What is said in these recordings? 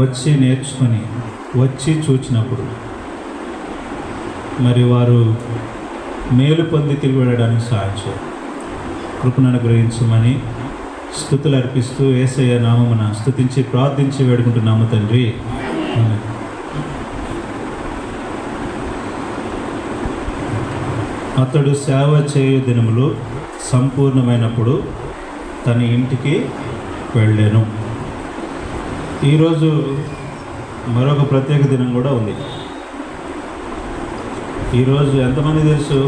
వచ్చి నేర్చుకొని వచ్చి చూచినప్పుడు మరి వారు మేలు పొంది తిరిగి వెళ్ళడానికి సహాయం చేయాలి. కృపను అనుగ్రహించమని స్తుతులు అర్పిస్తూ యేసయ్య నామమున స్తుతించి ప్రార్థించి వేడుకుంటున్నాము తండ్రి. అతడు సేవ చేయు దినములు సంపూర్ణమైనప్పుడు తన ఇంటికి వెళ్ళాను. ఈరోజు మరొక ప్రత్యేక దినం కూడా ఉంది. ఈరోజు ఎంతమంది తెలుసు?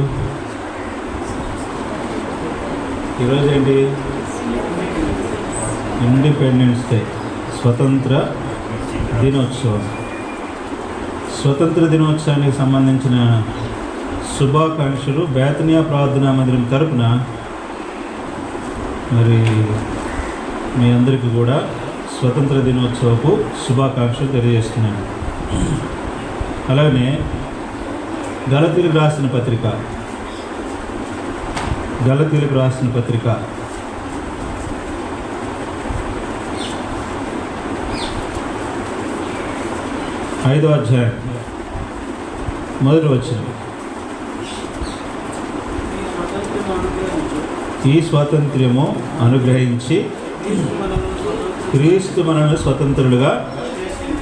ఈరోజు ఏంటి? ఇండిపెండెన్స్ డే, స్వతంత్ర దినోత్సవం. స్వతంత్ర దినోత్సవానికి సంబంధించిన శుభాకాంక్షలు బేతనియా ప్రార్థనా మందిరం తరపున మరి మీ అందరికీ కూడా స్వతంత్ర దినోత్సవపు శుభాకాంక్షలు తెలియజేస్తున్నాను. అలాగే గలతీలకు రాసిన పత్రిక 5వ అధ్యాయం మొదలు వచ్చింది. ఈ స్వాతంత్ర్యము అనుగ్రహించి క్రీస్తు మనల్ని స్వతంత్రులుగా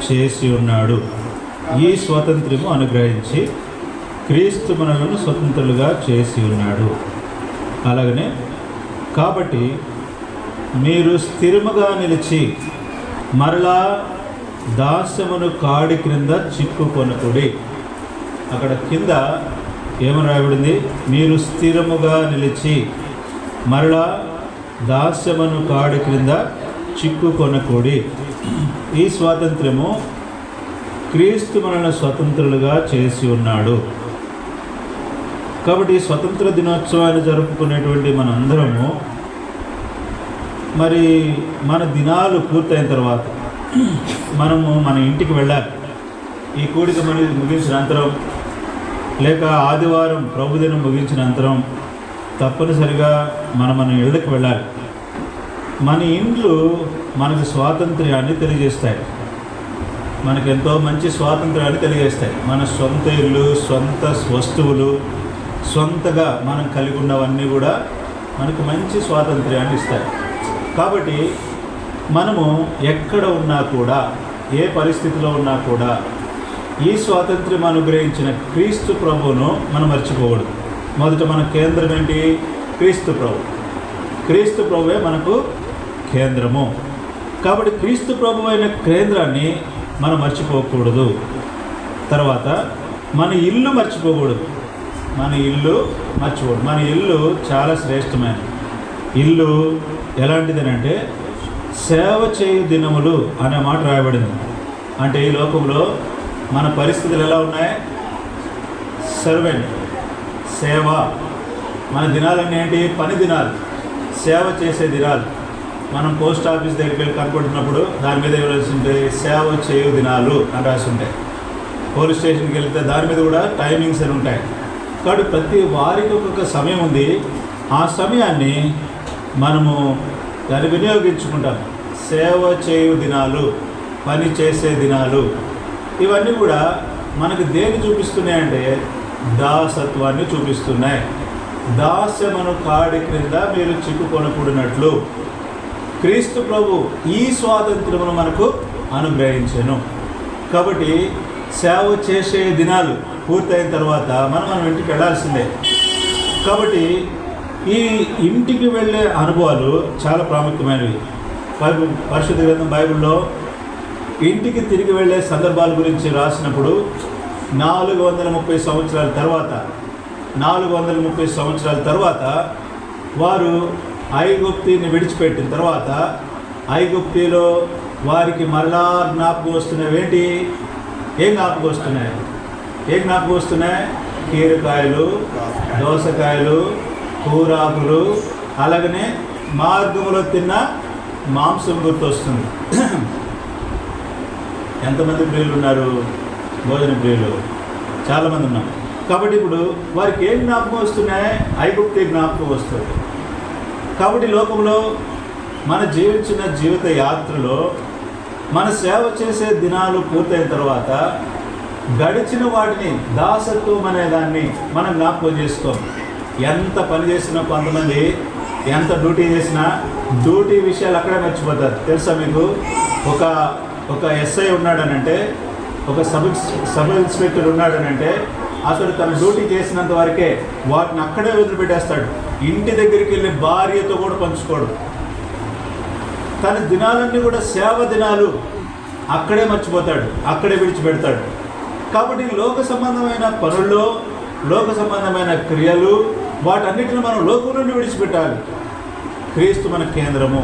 చేసి ఉన్నాడు. ఈ స్వాతంత్ర్యము అనుగ్రహించి క్రీస్తు మనలను స్వతంత్రులుగా చేసి ఉన్నాడు. అలాగనే కాబట్టి మీరు స్థిరముగా నిలిచి మరలా దాస్యమును కాడి క్రింద చిక్కుకొనకుడి. అక్కడ కింద ఏమని రాయబడింది? మీరు స్థిరముగా నిలిచి మరలా దాస్యమును కాడి క్రింద చిక్కుకొనకూడి. ఈ స్వాతంత్ర్యము క్రీస్తు మనల్ని స్వతంత్రులుగా చేసి ఉన్నాడు. కాబట్టి స్వతంత్ర దినోత్సవాన్ని జరుపుకునేటువంటి మనందరము మరి మన దినాలు పూర్తయిన తర్వాత మనము మన ఇంటికి వెళ్ళాలి. ఈ కూడిక మనకి ముగించిన అనంతరం లేక ఆదివారం ప్రభుదినం ముగించిన అనంతరం తప్పనిసరిగా మన ఇళ్ళకి వెళ్ళాలి. మన ఇండ్లు మనకు స్వాతంత్ర్యాన్ని తెలియజేస్తాయి. మనకెంతో మంచి స్వాతంత్ర్యాన్ని తెలియజేస్తాయి. మన సొంత ఇల్లు, సొంత వస్తువులు, సొంతగా మనం కలిగి ఉన్నవన్నీ కూడా మనకు మంచి స్వాతంత్ర్యాన్ని ఇస్తాయి. కాబట్టి మనము ఎక్కడ ఉన్నా కూడా, ఏ పరిస్థితిలో ఉన్నా కూడా ఈ స్వాతంత్ర్యం అనుగ్రహించిన క్రీస్తు ప్రభువును మనం మర్చిపోకూడదు. మొదట మన కేంద్రం ఏంటి? క్రీస్తు ప్రభు. క్రీస్తు ప్రభువే మనకు కేంద్రము. కాబట్టి క్రీస్తు ప్రభు అయిన కేంద్రాన్ని మనం మర్చిపోకూడదు. తర్వాత మన ఇల్లు మర్చిపోకూడదు. మన ఇల్లు చాలా శ్రేష్టమైన ఇల్లు. ఎలాంటిదనంటే సేవ చేయు దినములు అనే మాట రాయబడింది. అంటే ఈ లోకంలో మన పరిస్థితులు ఎలా ఉన్నాయి? సర్వెంట్, సేవ. మన దినాలన్నీ ఏంటి? పని దినాలు, సేవ చేసే దినాలు. మనం పోస్ట్ ఆఫీస్ దగ్గరికి వెళ్ళి కనపడుతున్నప్పుడు దాని మీద రాసి ఉంటాయి సేవ చేయు దినాలు అని రాసి ఉంటాయి. పోలీస్ స్టేషన్కి వెళ్తే దాని మీద కూడా టైమింగ్స్ అని ఉంటాయి. కాబట్టి ప్రతి వారికి ఒక్కొక్క సమయం ఉంది. ఆ సమయాన్ని మనము దాన్ని వినియోగించుకుంటాం. సేవ చేయు దినాలు, పని చేసే దినాలు, ఇవన్నీ కూడా మనకు దేన్ని చూపిస్తున్నాయంటే దాసత్వాన్ని చూపిస్తున్నాయి. దాస్యమును కాడి క్రింద మీరు చిక్కుకొనకూడనట్లు క్రీస్తు ప్రభు ఈ స్వాతంత్ర్యమును మనకు అనుగ్రహించెను. కాబట్టి సేవ చేసే దినాలు పూర్తయిన తర్వాత మనం ఇంటికి వెళ్ళాల్సిందే. కాబట్టి ఈ ఇంటికి వెళ్ళే అనుభవాలు చాలా ప్రాముఖ్యమైనవి. పరిశుద్ధ గ్రంథం బైబిల్లో ఇంటికి తిరిగి వెళ్ళే సందర్భాల గురించి రాసినప్పుడు 430 సంవత్సరాల తర్వాత వారు ఐగుప్తిని విడిచిపెట్టిన తర్వాత ఐగుప్తిలో వారికి మరలా జ్ఞాపకం వస్తున్నవేంటి? ఏం జ్ఞాపకం వస్తున్నాయి? కీరకాయలు, దోసకాయలు, కూరాకులు, అలాగనే మార్గంలో తిన్న మాంసం గుర్తొస్తుంది. ఎంతమంది ప్రియులు ఉన్నారు? భోజన ప్రియులు చాలామంది ఉన్నారు. కాబట్టి ఇప్పుడు వారికి ఏం జ్ఞాపకం వస్తున్నాయి? ఐగుప్తి జ్ఞాపకం వస్తుంది. కాబట్టి లోకంలో మన జీవించిన జీవిత యాత్రలో మన సేవ చేసే దినాలు పూర్తయిన తర్వాత గడిచిన వాటిని, దాసత్వం అనే దాన్ని మనం జ్ఞాపకం చేసుకోం. ఎంత పని చేసినా, కొంతమంది ఎంత డ్యూటీ చేసినా డ్యూటీ విషయాలు అక్కడే మర్చిపోతారు. తెలుసా మీకు? ఒక ఎస్ఐ ఉన్నాడనంటే, ఒక సబ్ ఇన్స్పెక్టర్ ఉన్నాడనంటే అతడు తన డ్యూటీ చేసినంత వరకే వాటిని అక్కడే వదిలిపెట్టేస్తాడు. ఇంటి దగ్గరికి వెళ్ళి భార్యతో కూడా పంచుకోడు. తన దినాలన్నీ కూడా సేవ దినాలు అక్కడే మర్చిపోతాడు, అక్కడే విడిచిపెడతాడు. కాబట్టి లోక సంబంధమైన పనుల్లో, లోక సంబంధమైన క్రియలు, వాటన్నిటిని మనం లోకం నుండి విడిచిపెట్టాలి. క్రీస్తు మన కేంద్రము.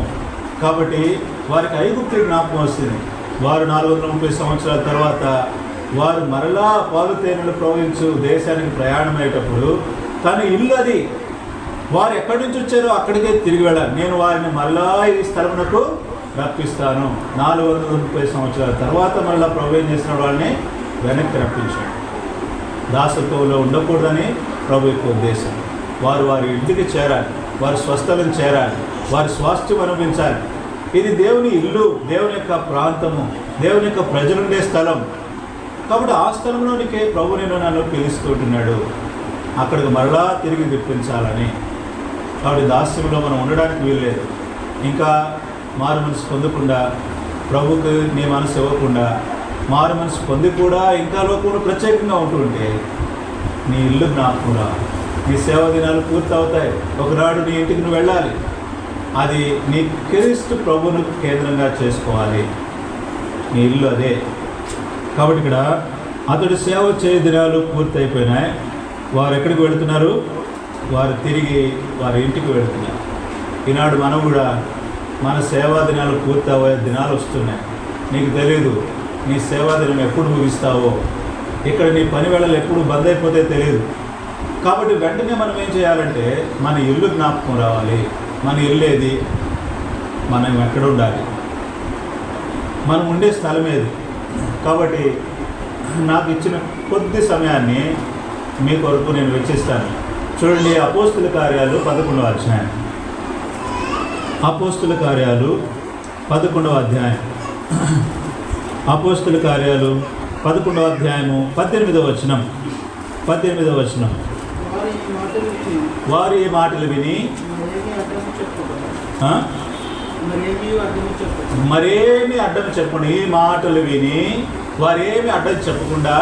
కాబట్టి వారికి ఐగుప్తు జ్ఞాపకం వస్తుంది. వారు 430 సంవత్సరాల తర్వాత వారు మరలా పాలు తేనెలు ప్రవహించు దేశానికి ప్రయాణమయ్యేటప్పుడు తన ఇల్లు అది, వారు ఎక్కడి నుంచి వచ్చారో అక్కడికే తిరిగి వెళ్ళాలి. నేను వారిని మరలా ఈ స్థలమునకు రప్పిస్తాను. 430 సంవత్సరాల తర్వాత మరలా ప్రభు ఏం చేసిన వాళ్ళని వెనక్కి రప్పించాడు. దాసత్వంలో ఉండకూడదని ప్రభు యొక్క ఉద్దేశం. వారు వారి ఇంటికి చేరాలి, వారి స్వస్థలను చేరాలి, వారి స్వాస్థ్యం అనుభవించాలి. ఇది దేవుని ఇల్లు, దేవుని యొక్క ప్రాంతము, దేవుని యొక్క ప్రజలుండే స్థలం. కాబట్టి ఆ స్థలంలోనికే ప్రభు నన్ను పిలుస్తుంటున్నాడు, అక్కడికి మరలా తిరిగి తెప్పించాలని. కాబట్టి దాస్యంలో మనం ఉండడానికి వీల్లేదు. ఇంకా మారు మనసు పొందకుండా, ప్రభుకి నీ మనసు ఇవ్వకుండా, మారు మనసు పొంది కూడా ఇంకా లోకంలో ప్రత్యేకంగా ఉంటుంటే నీ ఇల్లు జ్ఞాపకం రా. నీ సేవ దినాలు పూర్తవుతాయి. ఒకనాడు నీ ఇంటికి నువ్వు వెళ్ళాలి. అది నీ క్రీస్తు ప్రభువును కేంద్రంగా చేసుకోవాలి. నీ ఇల్లు అదే. కాబట్టి ఇక్కడ అతడు సేవ చేయ దినాలు పూర్తయిపోయినాయి. వారు ఎక్కడికి వెళుతున్నారు? వారు తిరిగి వారి ఇంటికి వెళుతున్నారు. ఈనాడు మనం కూడా మన సేవా దినాలు పూర్తయ్యే దినాలు వస్తున్నాయి. నీకు తెలియదు నీ సేవా దినం ఎప్పుడు ముగిస్తావో, ఇక్కడ నీ పని వేళలు ఎప్పుడు బంద్ అయిపోతే తెలియదు. కాబట్టి వెంటనే మనం ఏం చేయాలంటే మన ఇల్లు జ్ఞాపకం రావాలి. మన ఇల్లు ఏది? మనం ఎక్కడ ఉండాలి? మనం ఉండే స్థలం ఏది? కాబట్టి నాకు ఇచ్చిన కొద్ది సమయాన్ని మీ కొరకు నేను వెచ్చిస్తాను. చూడండి, అపోస్తుల కార్యాలు 11వ అధ్యాయం. అపోస్తుల కార్యాలు 11వ అధ్యాయం. అపోస్తుల కార్యాలు 11వ అధ్యాయము 18వ వచనం. 18వ వచనం. వారు ఈ మాటలు విని మరేమి అడ్డం చెప్పండి. ఈ మాటలు విని వారేమి అడ్డం చెప్పకుండా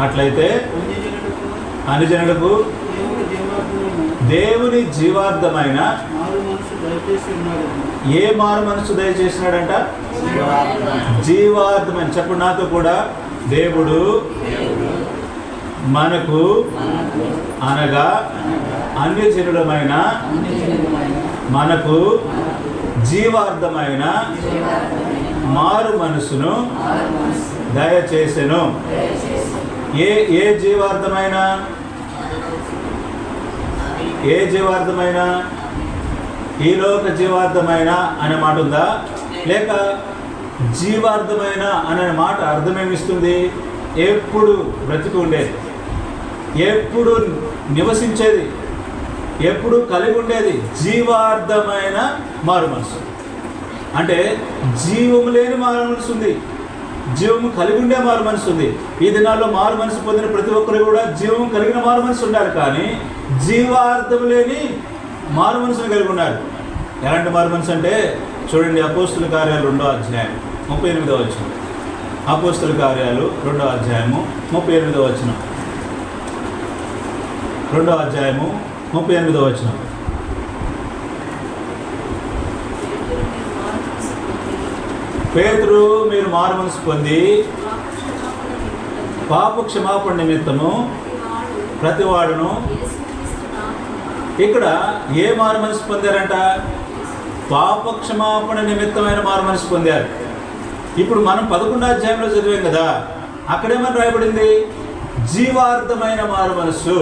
అట్లయితే అనుజనులకు దేవుని జీవార్థమైన ఏ మారు మనసు దయచేసినాడంట? జీవార్థమైన. చెప్పండి నాతో కూడా. దేవుడు మనకు అనగా అన్యజనులమైన మనకు జీవార్థమైన మారు మనసును దయచేసెను. ఏ జీవార్థమైన? ఏ జీవార్థమైన? ఈలోక జీవార్థమైన అనే మాట ఉందా? లేక జీవార్థమైన అనే మాట అర్థమేమిస్తుంది? ఎప్పుడు బ్రతికి ఉండేది, ఎప్పుడు నివసించేది, ఎప్పుడు కలిగి ఉండేది జీవార్థమైన మారు మనసు. అంటే జీవము లేని మారు మనసు ఉంది, జీవము కలిగి ఉండే మారు మనసు ఉంది. ఈ దినాల్లో మారు మనసు పొందిన ప్రతి ఒక్కరు కూడా జీవం కలిగిన మారు మనసు ఉండాలి, కానీ జీవార్థం లేని మారు మనసును కలిగి ఉన్నారు. ఎలాంటి మారు మనసు అంటే చూడండి, అపోస్తుల కార్యాలు 2వ అధ్యాయం 38వ వచనం. అపోస్తుల కార్యాలు 2వ అధ్యాయము 38వ వచనం. 2వ అధ్యాయము 38వ వచనం. పేతురు, మీరు మారు మనసు పొంది పాప క్షమాపణ నిమిత్తము ప్రతివాడును. ఇక్కడ ఏ మారు మనసు పొందారంట? పాప క్షమాపణ నిమిత్తమైన మారు మనసు పొందారు. ఇప్పుడు మనం 11వ అధ్యాయంలో చదివాం కదా, అక్కడేమని రాయబడింది? జీవార్థమైన మారు మనస్సు.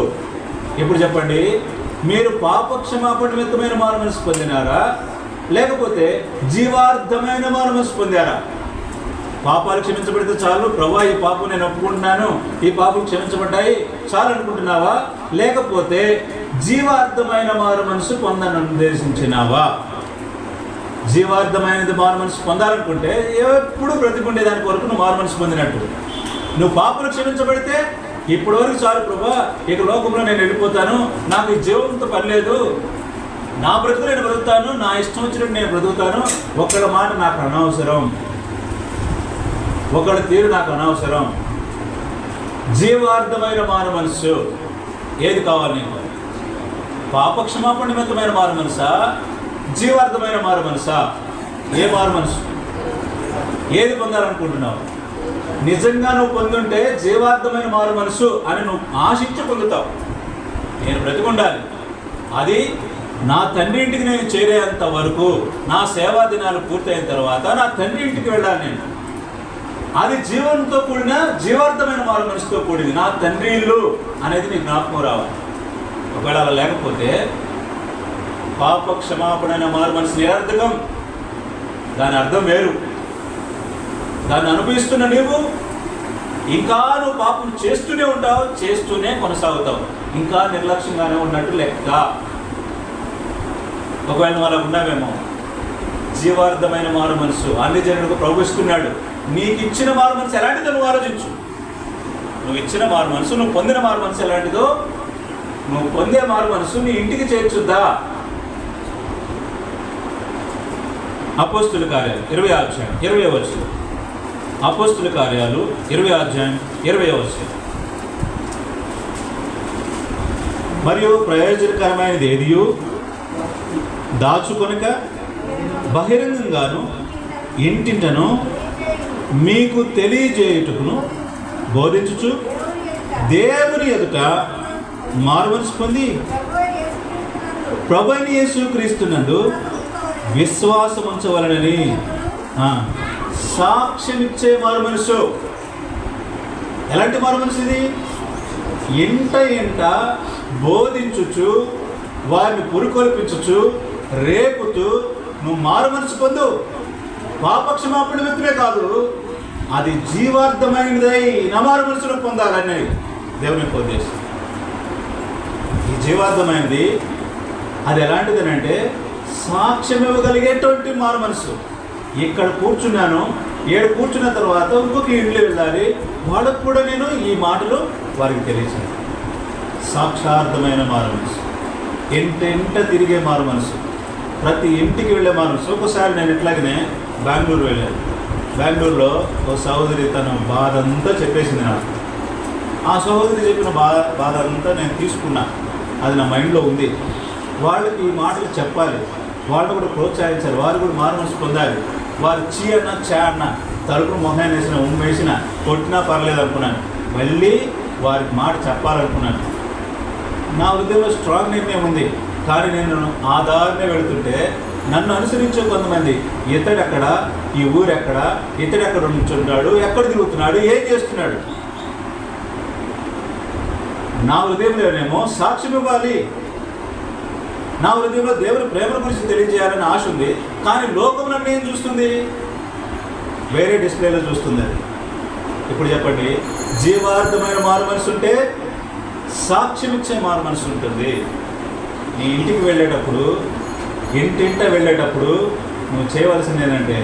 ఇప్పుడు చెప్పండి, మీరు పాప క్షమాపణ నిమిత్తమైన మారు మనసు పొందినారా, లేకపోతే జీవార్థమైన మారు మనసు పొందారా? పాపాలు క్షమించబడితే చాలు, ప్రభువా ఈ పాపం నేను ఒప్పుకుంటున్నాను, ఈ పాపం క్షమించబడ్డాయి చాలు అనుకుంటున్నావా, లేకపోతే జీవార్థమైన మారు మనసు పొందని నిర్దేశించినావా? జీవార్థమైనది మారు మనసు పొందాలనుకుంటే ఎప్పుడు బ్రతికుండేదాని కొరకు నువ్వు మారు మనసు పొందినట్టు. నువ్వు పాపలు క్షమించబడితే ఇప్పటి వరకు చాలు ప్రభా, ఇక లోకంలో నేను వెళ్ళిపోతాను, నాకు ఈ జీవంతో పని లేదు, నా బ్రతుకు నేను బ్రతుకుతాను, నా ఇష్టం వచ్చినట్టు నేను బ్రతుకుతాను, ఒకళ్ళ మాట నాకు అనవసరం, ఒకళ్ళ తీరు నాకు అనవసరం. జీవార్థమైన మారు మనసు ఏది కావాలి నీకు? పాపక్షమాపణ నిమిత్తమైన మారు మనసా, జీవార్థమైన మారు మనసా? ఏ మారు మనసు? ఏది పొందాలనుకుంటున్నావు? నిజంగా నువ్వు పొందుంటే జీవార్థమైన మారు మనసు అని నువ్వు ఆశించి పొందుతావు. నేను బ్రతికుండాలి, అది నా తండ్రి ఇంటికి నేను చేరేంత వరకు, నా సేవా దినాలు పూర్తయిన తర్వాత నా తండ్రి ఇంటికి వెళ్ళాలి నేను. అది జీవంతో కూడిన జీవార్థమైన మారు మనసుతో కూడింది. నా తండ్రి ఇల్లు అనేది నీకు జ్ఞాపకం రావాలి. ఒకవేళ అలా లేకపోతే పాప క్షమాపణ అనే మారు మనసు నిరర్థకం. దాని అర్థం వేరు. దాన్ని అనుభవిస్తున్న నీవు ఇంకా నువ్వు పాపం చేస్తూనే ఉంటావు, చేస్తూనే కొనసాగుతావు, ఇంకా నిర్లక్ష్యంగానే ఉన్నట్టు లెక్క. ఒకవేళ వాళ్ళకు ఉన్నావేమో జీవార్థమైన మారు మనసు అన్ని జనులకు ప్రవహిస్తున్నాడు. నీకు ఇచ్చిన మారు మనసు ఎలాంటిదో నువ్వు ఆలోచించు. నువ్వు ఇచ్చిన మారు మనసు, నువ్వు పొందిన మారు మనసు ఎలాంటిదో, నువ్వు పొందే మారు మనసు నీ ఇంటికి చేర్చుద్దా? అపోస్తుల కార్యాలు 20 అపోస్తుల కార్యాలు 20 మరియు ప్రయోజనకరమైనది ఏదియు దాచుకొనక బహిరంగంగాను ఇంటింటను మీకు తెలియజేయుటకును బోధించుచు దేవుని ఎదుట మారుమనసు పొంది ప్రభువైన యేసుక్రీస్తునందు విశ్వాసం ఉంచవలనని సాక్ష్యమిచ్చే మారు మనసు. ఎలాంటి మారు మనసు ఇది? ఇంట బోధించుచు, వారిని పురుకొల్పించుచు, రేపుతూ నువ్వు మారు మనసు పొందు. పాపక్షమాపణ నిమిత్తమే కాదు, అది జీవార్థమైనదై నా మారు మనసును పొందాలని దేవుని యొక్క ఉద్దేశం. ఈ జీవార్థమైనది అది ఎలాంటిదనంటే సాక్ష్యం ఇవ్వగలిగేటువంటి మారు మనసు. ఇక్కడ కూర్చున్నాను, ఏడు కూర్చున్న తర్వాత ఇంకొక ఇంట్లో వెళ్ళాలి, వాళ్ళకు కూడా నేను ఈ మాటలు వారికి తెలియజేయాలి. సాక్షార్థమైన మారు మనసు, ఇంట తిరిగే మారు మనసు, ప్రతి ఇంటికి వెళ్ళే మారు మనసు. ఒకసారి నేను ఇట్లాగనే బెంగళూరు వెళ్ళాను. బెంగళూరులో ఒక సహోదరి తన బాధ అంతా చెప్పేసింది నాకు. ఆ సహోదరి చెప్పిన బాధ అంతా నేను తీసుకున్నా, అది నా మైండ్లో ఉంది. వాళ్ళకి ఈ మాటలు చెప్పాలి, వాళ్ళు కూడా ప్రోత్సహించాలి, వారు కూడా మారు మనసు పొందాలి. వారు చీ అన్న చా అన్న, తలుపును మొహాన్ని వేసిన, ఉమ్మేసిన, కొట్టినా పర్లేదు అనుకున్నాను. మళ్ళీ వారికి మాట చెప్పాలనుకున్నాను. నా హృదయంలో స్ట్రాంగ్ నిర్ణయం ఉంది. కానీ నేను ఆ దారినే వెళుతుంటే నన్ను అనుసరించే కొంతమంది, ఇతడెక్కడ, ఈ ఊరెక్కడ, ఇతడెక్కడ ఉంటున్నాడు, ఎక్కడ తిరుగుతున్నాడు, ఏం చేస్తున్నాడు. నా హృదయంలోనేమో సాక్ష్యం ఇవ్వాలి, నా హృదయంలో దేవుని ప్రేమ గురించి తెలియజేయాలని ఆశ ఉంది. కానీ లోకం నన్ను ఏం చూస్తుంది? వేరే డిస్ప్లేలో చూస్తుంది. అది ఇప్పుడు చెప్పండి, జీవార్థమైన మారు మనసు ఉంటే సాక్ష్యం ఇచ్చే మారు మనసు ఉంటుంది. నీ ఇంటికి వెళ్ళేటప్పుడు, ఇంటింట వెళ్ళేటప్పుడు నువ్వు చేయవలసింది ఏంటంటే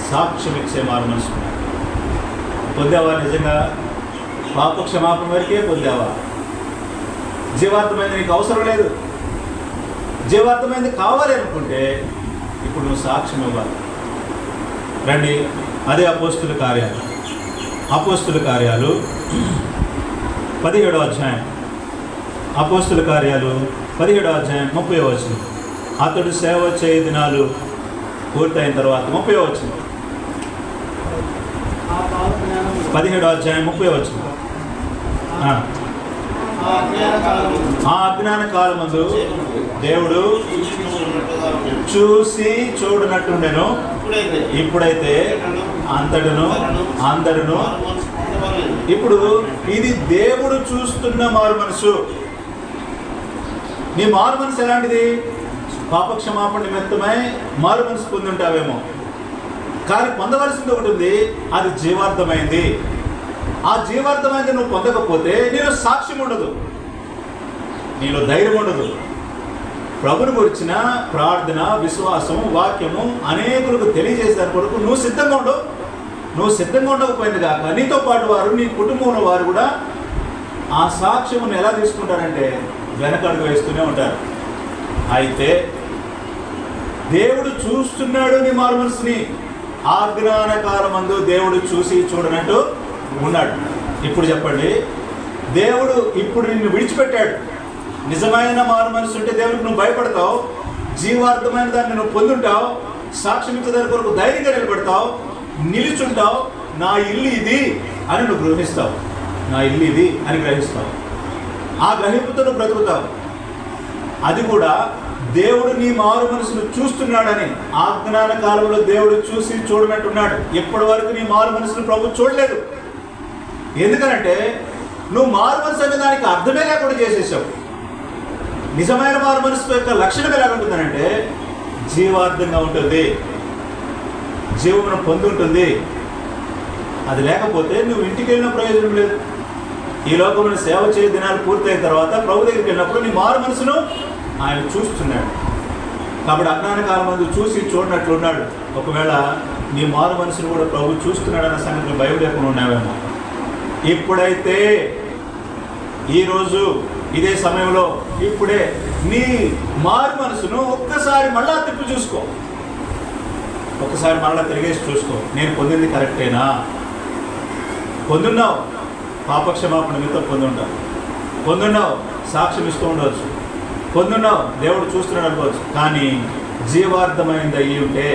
సాక్ష్యం ఇచ్చే మారు మనసు. పొందావా? నిజంగా పాప క్షమాపణ వరకే పొందావా? జీవార్థమైంది నీకు అవసరం లేదు. జీవార్థమైంది కావాలి అనుకుంటే ఇప్పుడు నువ్వు సాక్ష్యం ఇవ్వాలి. రండి, అదే అపోస్తుల కార్యాలు 17వ అధ్యాయం. అపోస్తుల కార్యాలు 17వ అధ్యాయం 30వ వచనం. అతడు సేవ చేయ దినాలు పూర్తయిన తర్వాత 30వ వచనం. 17వ అధ్యాయం 30వ వచనం. ఆ అజ్ఞాన కాలమందు దేవుడు చూసి చూడనట్టుండెను, ఇప్పుడైతే అందడును. ఇప్పుడు ఇది దేవుడు చూస్తున్న మారు మనసు. నీ మారు మనసు ఎలాంటిది? పాపక్షమాపణ నిమిత్తమై మారు మనసు పొందుంటావేమో, కానీ పొందవలసింది ఒకటి ఉంది, అది జీవార్థమైంది. ఆ జీవార్థమైంది నువ్వు పొందకపోతే నీలో సాక్ష్యం ఉండదు, నీలో ధైర్యం ఉండదు, ప్రభుని గురించిన ప్రార్థన, విశ్వాసం, వాక్యము అనేకులకు తెలియజేసేదాని కొరకు నువ్వు సిద్ధంగా ఉండవు. నువ్వు సిద్ధంగా ఉండకపోయింది కాక నీతో పాటు వారు, నీ కుటుంబంలో వారు కూడా ఆ సాక్ష్యమును ఎలా తీసుకుంటారంటే వెనకడుగు వేస్తూనే ఉంటారు. అయితే దేవుడు చూస్తున్నాడు నీ మారు మనసుని. ఆజ్ఞాన కాలమందు దేవుడు చూసి చూడనట్టు ఉన్నాడు. ఇప్పుడు చెప్పండి, దేవుడు ఇప్పుడు నిన్ను విడిచిపెట్టాడు. నిజమైన మారు మనసు ఉంటే దేవుడికి నువ్వు భయపడతావు, జీవార్థమైన దాన్ని నువ్వు పొందుంటావు, సాక్ష్యం ఇచ్చేదాని కొరకు ధైర్యంగా నిలబడతావు, నిలుచుంటావు. నా ఇల్లు ఇది అని నువ్వు గ్రహిస్తావు. నా ఇల్లు ఇది అని గ్రహిస్తావు. ఆ గ్రహింపుతో నువ్వు బ్రతుకుతావు. అది కూడా దేవుడు నీ మారు మనసును చూస్తున్నాడని. ఆజ్ఞాన కాలంలో దేవుడు చూసి చూడనట్టున్నాడు. ఎప్పటి వరకు నీ మారు మనసును ప్రభు చూడలేదు. ఎందుకనంటే నువ్వు మారు మనసు అనే దానికి అర్థమే లేకుండా చేసేసావు. నిజమైన మారు మనసు యొక్క లక్షణం ఎలా ఉంటుందనంటే జీవార్థంగా ఉంటుంది, జీవమును పొంది ఉంటుంది. అది లేకపోతే నువ్వు ఇంటికి వెళ్ళిన ప్రయోజనం లేదు. ఈ లోకంలో సేవ చేయ దినాలు పూర్తయిన తర్వాత ప్రభు దగ్గరికి వెళ్ళినప్పుడు నీ మారు మనసును ఆయన చూస్తున్నాడు. కాబట్టి అజ్ఞాన కాలం ముందు చూసి చూడనట్లున్నాడు. ఒకవేళ నీ మారు మనసును కూడా ప్రభు చూస్తున్నాడన్న సంగతి భయం లేకుండా ఉన్నావేమో. ఇప్పుడైతే ఈరోజు ఇదే సమయంలో ఇప్పుడే నీ మారు మనసును ఒక్కసారి మళ్ళా తిప్పి చూసుకో. ఒక్కసారి మళ్ళా తిరిగేసి చూసుకో. నేను పొందింది కరెక్టేనా? పొందున్నావు, పాపక్షమాపణ మీతో పొందుంటావు. పొందున్నావు, సాక్ష్యం ఇస్తూ ఉండవచ్చు. పొందున్నావు, దేవుడు చూస్తున్నాడు అనుకోవచ్చు. కానీ జీవార్థమైంది అయ్యి ఉంటే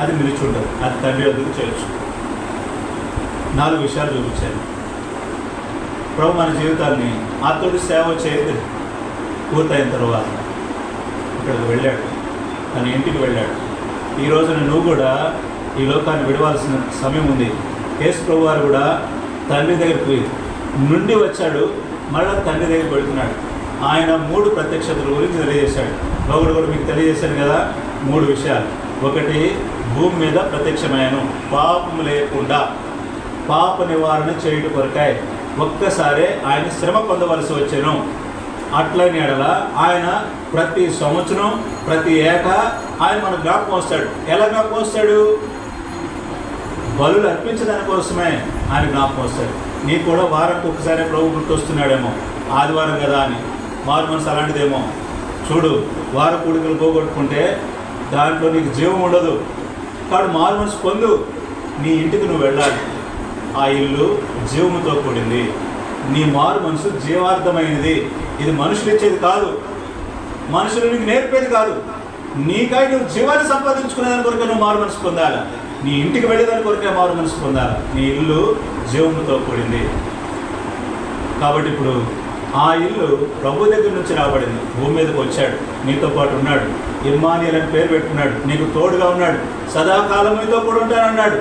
అది నిలిచుండదు. అది తండ్రి వద్దకు చేయొచ్చు. 4 విషయాలు చూపించాను. ప్రభు మన జీవితాన్ని అతడు సేవ చేయదు పూర్తయిన తర్వాత ఇక్కడికి వెళ్ళాడు, తన ఇంటికి వెళ్ళాడు. ఈ రోజున నువ్వు కూడా ఈ లోకాన్ని విడవాల్సిన సమయం ఉంది. యేసు ప్రభు వారు కూడా తండ్రి దగ్గరికి నుండి వచ్చాడు, మళ్ళీ తండ్రి దగ్గరికి వెళ్తున్నాడు. ఆయన 3 ప్రత్యక్షతల గురించి తెలియజేశాడు. ఒకడు కూడా మీకు తెలియజేశాను కదా, 3 విషయాలు. ఒకటి, భూమి మీద ప్రత్యక్షమయ్యాను పాపం లేకుండా, పాప నివారణ చేయుట కొరకాయ. ఒక్కసారే ఆయన శ్రమ పొందవలసి వచ్చాను. అట్లని ఎడల ఆయన ప్రతి సంవత్సరం, ప్రతి ఏటా ఆయన మన జ్ఞాపకం వస్తాడు. ఎలా జ్ఞాపకం వస్తాడు? బలులు అర్పించడాని కోసమే ఆయన జ్ఞాపకం వస్తాడు. నీకు కూడా వారానికి ఒకసారి ప్రభు గుర్తొస్తున్నాడేమో, ఆదివారం కదా అని. మారు మనసు అలాంటిదేమో. చూడు, వార కూడికలు పోగొట్టుకుంటే దాంట్లో నీకు జీవం ఉండదు. కాబట్టి మారు మనసు పొందు. నీ ఇంటికి నువ్వు వెళ్ళాలి. ఆ ఇల్లు జీవముతో కూడింది. నీ మారు మనసు జీవార్థమైనది. ఇది మనుషులు ఇచ్చేది కాదు, మనుషులు నీకు నేర్పేది కాదు. నీకై నువ్వు జీవాన్ని సంపాదించుకునేదాని కొరకే నువ్వు మారు మనసు పొందాలి. నీ ఇంటికి వెళ్ళేదాని కొరకే మారు మనసు పొందాలి. నీ ఇల్లు జీవముతో కూడింది. కాబట్టి ఇప్పుడు ఆ ఇల్లు ప్రభు దగ్గర నుంచి రాబడింది. భూమి మీదకి వచ్చాడు, నీతో పాటు ఉన్నాడు. ఇమ్మానుయేల్ అని పేరు పెట్టుకున్నాడు. నీకు తోడుగా ఉన్నాడు. సదాకాలం నీతో కూడా ఉంటానన్నాడు.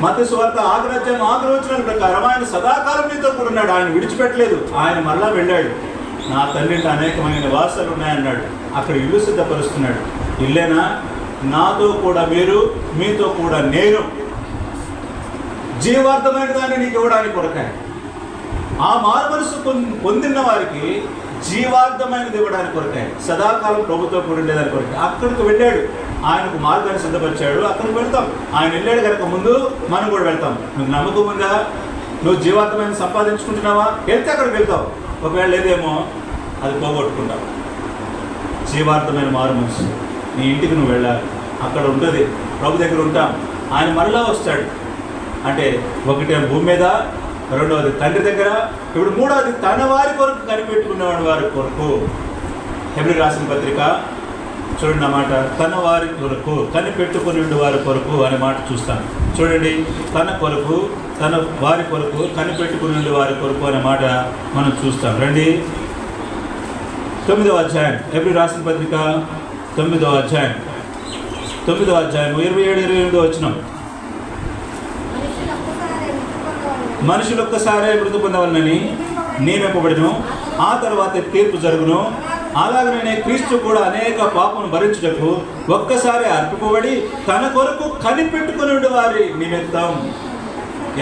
మత్తయి సువార్త 6వ అధ్యాయం 6వ వచనం ప్రకారం ఆయన సదాకాలం నీతో కూడా ఉన్నాడు. ఆయన విడిచిపెట్టలేదు. ఆయన మళ్ళా వెళ్ళాడు. నా తండ్రికి అనేకమైన నివాసాలు ఉన్నాయన్నాడు. అక్కడ ఇల్లు సిద్ధపరుస్తున్నాడు. ఇల్లేనా? నాతో కూడా మీరు, మీతో కూడా నేను. జీవార్థమైన దాన్ని నీకు ఇవ్వడానికి కొరకాయ. ఆ మారు మనసు పొందిన వారికి జీవార్థమైనది ఇవ్వడానికి కొరకాయ. సదాకాలం ప్రభుతో కూడా ఉండేదాని కొరకాయ. అక్కడికి వెళ్ళాడు. ఆయనకు మార్గాన్ని సిద్ధపరిచాడు. అక్కడికి వెళ్తాం. ఆయన వెళ్ళాడు కనుక ముందు మనం కూడా వెళ్తాం. నువ్వు నమ్మకం ఉందా? నువ్వు జీవార్థమైన సంపాదించుకుంటున్నావా? వెళ్తే అక్కడికి వెళ్తావు. ఒకవేళ లేదేమో అది పోగొట్టుకుంటావు. జీవార్థమైన మారు మనసు నీ ఇంటికి నువ్వు వెళ్ళాలి. అక్కడ ఉంటుంది, ప్రభు దగ్గర ఉంటాం. ఆయన మరలా వస్తాడు. అంటే ఒకటి భూమి మీద, రెండవది తండ్రి దగ్గర, ఇప్పుడు మూడవది తన వారి కొరకు కనిపెట్టుకునేవాడి వారి కొరకు. హెబ్రీయులకు రాసిన పత్రిక చూడండి అన్నమాట. తన వారి కొరకు కనిపెట్టుకుని వారి కొరకు అనే మాట చూస్తాను. చూడండి, తన కొరకు, తన వారి కొరకు కనిపెట్టుకుని వారి కొరకు అనే మాట మనం చూస్తాం. రండి, 9వ అధ్యాయం హెబ్రీయులకు రాసిన పత్రిక 9వ అధ్యాయం 27-28 వచనం. మనుషులు ఒక్కసారే మృతి పొందవలనని నియమింపబడిను, ఆ తర్వాత తీర్పు జరుగును. అలాగనే క్రీస్తు కూడా అనేక పాపను భరించుటకు ఒక్కసారి అర్పింపబడి తన కొరకు కనిపెట్టుకుని వారి నిమిత్తం.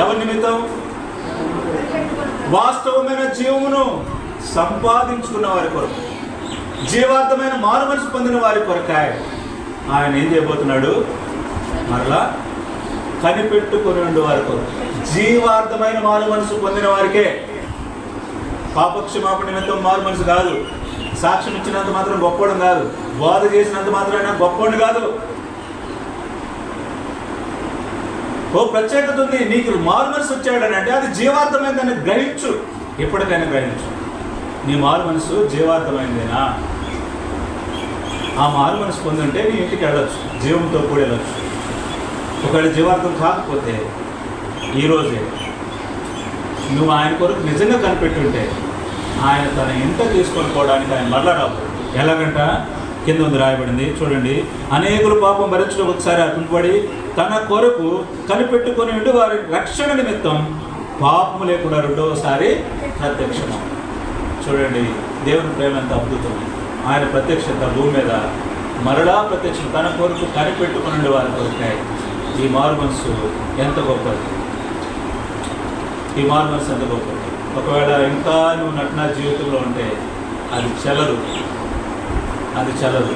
ఎవరి నిమిత్తం? వాస్తవమైన జీవమును సంపాదించుకున్న వారి కొరకు. జీవార్థమైన మారు మనసు పొందిన వారి కొరకాయ ఆయన ఏం చేయబోతున్నాడు? మరలా కనిపెట్టుకుని ఉండే వారి కొరకు. జీవార్థమైన మారు మనసు పొందిన వారికే. పాపక్షమాపణ నిమిత్తం మారు మనసు కాదు, సాక్ష్యం ఇచ్చినంత మాత్రం గొప్పవాడు కాదు, బోధ చేసినంత మాత్రం గొప్పవాడు కాదు. ఓ ప్రత్యేకత ఉంది. నీకు మారు మనసు వచ్చాడని అంటే అది జీవార్థమైందని గ్రహించు. ఎప్పటికైనా గ్రహించు, నీ మారు మనసు జీవార్థమైందేనా? ఆ మారు మనసు పొందంటే నీ ఇంటికి వెళ్ళొచ్చు, జీవంతో కూడా వెళ్ళొచ్చు. ఒకవేళ జీవార్థం కాకపోతే ఈరోజే నువ్వు ఆయన కొరకు నిజంగా కనిపెట్టుంటే ఆయన తన ఇంట తీసుకొని పోవడానికి ఆయన మరలా రావు. ఎలాగంట? కింద ఉంది రాయబడింది చూడండి. అనేకులు పాపం భరించడం ఒకసారి అటుంపడి తన కొరకు కనిపెట్టుకొని ఉండి వారి రక్షణ నిమిత్తం పాపము లేకుండా రెండవసారి ప్రత్యక్షం. చూడండి దేవుని ప్రేమ ఎంత అద్భుతం. ఆయన ప్రత్యక్షత భూమి మీద మరలా ప్రత్యక్షం తన కొరకు కనిపెట్టుకుని వారి కొరకాయ. ఈ మారు మనసు ఎంత గొప్పది! ఈ మారు మనసు ఎంత గొప్పది! ఒకవేళ ఇంకా నువ్వు నటన జీవితంలో ఉంటే అది చెల్లదు, అది చెల్లదు.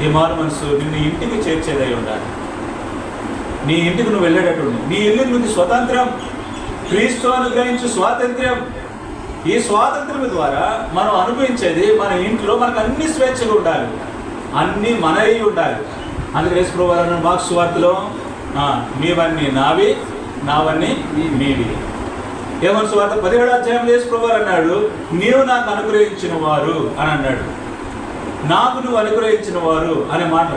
ఈ మారు మనసు నిన్ను ఇంటికి చేర్చేదై ఉండాలి. నీ ఇంటికి నువ్వు వెళ్ళేటట్టు నీ ఇల్లు నుండి స్వతంత్రం, క్రీస్తు అనుగ్రహించు స్వాతంత్ర్యం. ఈ స్వాతంత్ర్యం ద్వారా మనం అనుభవించేది మన ఇంట్లో మనకు అన్ని స్వేచ్ఛగా ఉండాలి, అన్నీ మనవి ఉండాలి. అందుకే యేసు ప్రభువు వారు మార్కు సువార్తలో మీవన్నీ నావి, నావన్నీ మీవి. యోహాను సువార్త 17వ అధ్యాయంలో యేసు ప్రభువు వారు అన్నాడు, నీవు నాకు అనుగ్రహించిన వారు అని అన్నాడు. నాకు నువ్వు అనుగ్రహించిన వారు అనే మాట,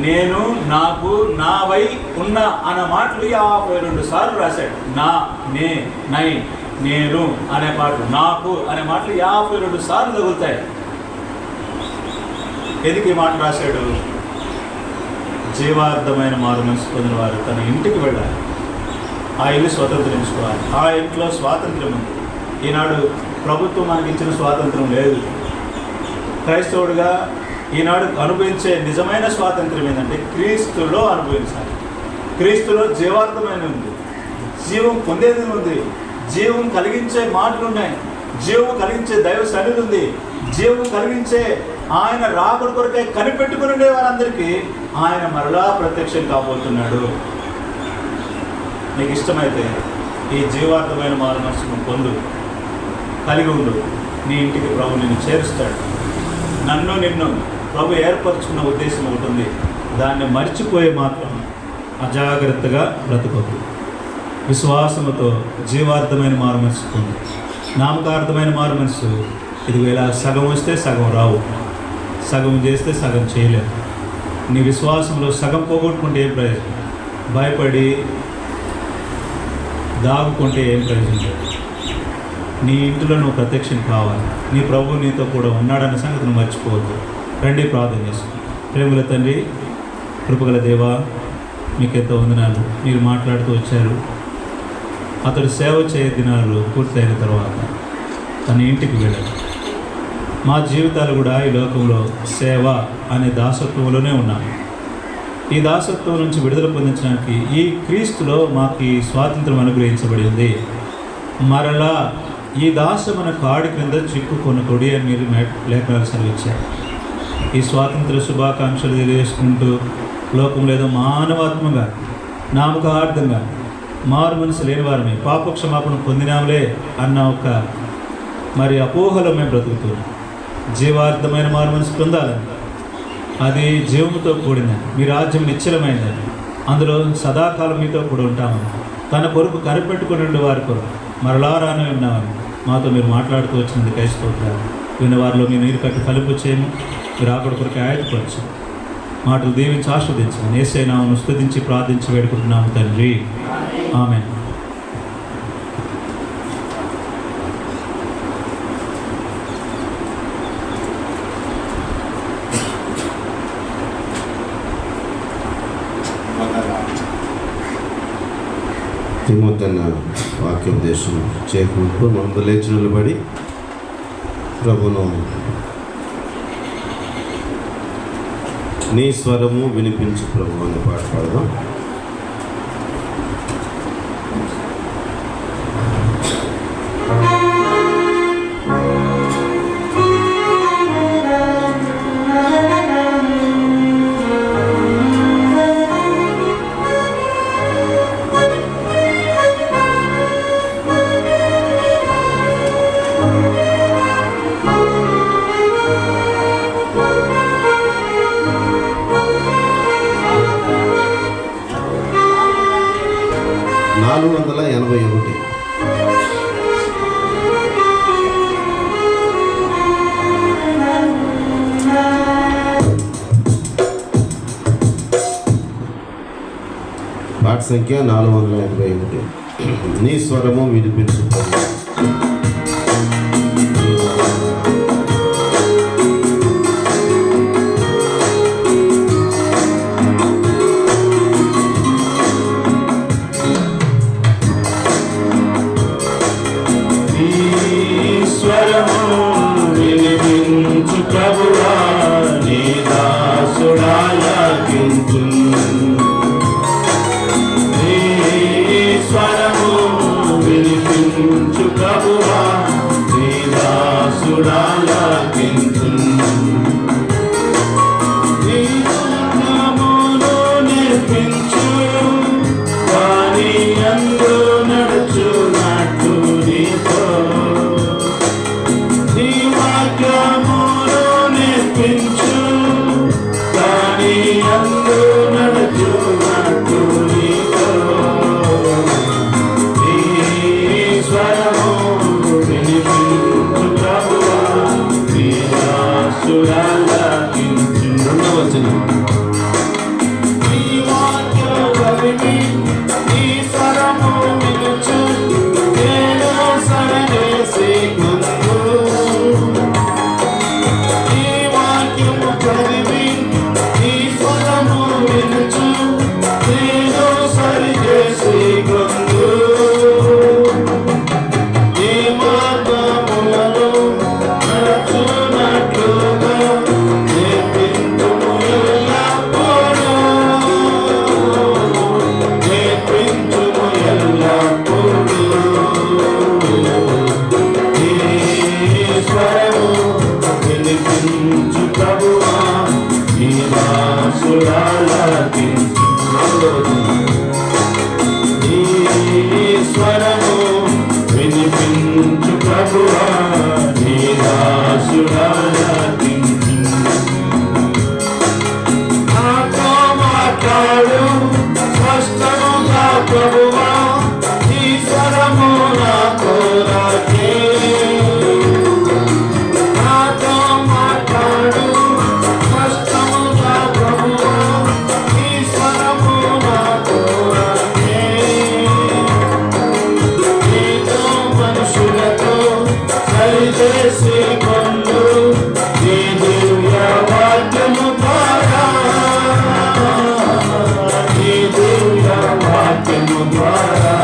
నేను, నాకు, నావై ఉన్న అన్న మాటలు 52 సార్లు రాశాడు. నా, నే, నై, నేను అనే మాటలు, నాకు అనే మాటలు 52 సార్లు తగులుతాయి. ఎందుకు ఈ మాట రాశాడు? జీవార్థమైన మారు మనసు పొందిన వారు తన ఇంటికి వెళ్ళాలి, ఆ ఇల్లు స్వతంత్రించుకోవాలి. ఆ ఇంట్లో స్వాతంత్ర్యం ఉంది. ఈనాడు ప్రభుత్వం మనకి ఇచ్చిన స్వాతంత్రం లేదు. క్రైస్తవుడిగా ఈనాడు అనుభవించే నిజమైన స్వాతంత్రం ఏంటంటే క్రీస్తులో అనుభవించాలి. క్రీస్తులో జీవార్థమైన ఉంది, జీవం పొందేది ఉంది, జీవం కలిగించే మాటలు ఉన్నాయి, జీవం కలిగించే దైవ సన్నిధి ఉంది, జీవం కలిగించే ఆయన రాకడ కొరకే కనిపెట్టుకుని ఉండే వారందరికీ ఆయన మరలా ప్రత్యక్షం కాబోతున్నాడు. నీకు ఇష్టమైతే ఈ జీవార్థమైన మారు మనసును పొందు, కలిగి ఉండు. నీ ఇంటికి ప్రభు నిన్ను చేరుస్తాడు. నన్ను నిన్ను ప్రభు ఏర్పరచుకున్న ఉద్దేశం ఒకటి ఉంది, దాన్ని మర్చిపోయే మాత్రం అజాగ్రత్తగా బ్రతుకోదు. విశ్వాసముతో జీవార్థమైన మారు మనసు పొందు. నామకార్థమైన మారు మనసు ఇది ఇలా సగం వస్తే సగం రావు, సగం చేస్తే సగం చేయలేవు. నీ విశ్వాసంలో సగం పోగొట్టుకుంటే ఏం ప్రయోజనం? భయపడి దాగుకుంటే ఏం ప్రయోజనం లేదు. నీ ఇంటిలో నువ్వు ప్రత్యక్షం కావాలి. నీ ప్రభు నీతో కూడా ఉన్నాడన్న సంగతిని మర్చిపోవద్దు. రండి ప్రార్థన చేసుకుందాం. ప్రేమల తండ్రి, కృపగల దేవా, మీకు ఎంతో వందనాలు. మీరు మాట్లాడుతూ వచ్చారు. అతడు సేవ చేయ దినాలు పూర్తయిన తర్వాత తన ఇంటికి వెళ్ళాడు. మా జీవితాలు కూడా ఈ లోకంలో సేవ అనే దాసత్వంలోనే ఉన్నాము. ఈ దాసత్వం నుంచి విడుదల పొందించడానికి ఈ క్రీస్తులో మాకు ఈ స్వాతంత్రం అనుగ్రహించబడి ఉంది. మరలా ఈ దాస మన కాడి క్రింద చిక్కుకొని కొడి అని మీరు లేఖనాలు సెలవిచ్చారు. ఈ స్వాతంత్ర శుభాకాంక్షలు తెలియజేసుకుంటూ లోకంలో ఏదో మానవాత్మగా నామకార్థంగా మారు మనసు లేని వారమే పాపక్షమాపణ పొందినాంలే అన్న ఒక మరి అపోహలో మేము బ్రతుకుతున్నాం. జీవార్థమైన మారు మనసు పొందాలని, అది జీవముతో కూడినది, మీ రాజ్యం నిశ్చలమైనది, అందులో సదాకాలం మీతో కూడా ఉంటామని, తన కొరకు కనిపెట్టుకుని వారి కొరకు మరలా రానే ఉన్నామని మాతో మీరు మాట్లాడుతూ వచ్చినది క్రైస్తవులు. విన్న వారిలో మీ నీరు కట్టి ఫలింపు చేయము, మీరు ఆకడ కొరకు ఆయతపరచు, మాటలు దీవించి ఆస్వాదించమని యేసయ్య నామమున స్తుతించి ప్రార్థించి వేడుకుంటున్నాము తండ్రి. ఆమేన్. తిమోతన్న వాక్యోపదేశం చేయకుండా మనం లేచి నిలబడి ప్రభును నీ స్వరము వినిపించు ప్రభు అనే పాట పాడదాం. 481. పాట సంఖ్య 481. నీ స్వరము వినిపించు ప్రభువా. ప్రభువా నీ దాసుడాలకించు నీ స్వరము వినిపించు ప్రభువా నీ దాసుడాలకించు నీ నామమును నేర్పించు వారి యందు నడుచునట్టు నీతో నీ వాక్యమును నేర్పించు దాని యందు నడుచునట్టు నీతో నీ స్వరము వినిపించు ప్రభువా నీ దాసుడాలకించు. నీ వాక్యమును నీ స్వరము వినుచు నేను సరిచేసి స్వరము వినిపించు ప్రభువా నీ దాసుడాలకించు. నాతో మాట్లాడు స్పష్టముగా ప్రభువా నీ స్వరము నాకు రాకే. నాతో మాట్లాడు స్పష్టముగా ప్రభువా నీ స్వరము నాకు రాకే. నీతో మనుషులతో సరిచేసి కొండు నీ దివ్య వాక్యము ద్వారా నీ దివ్య వాక్యము ద్వారా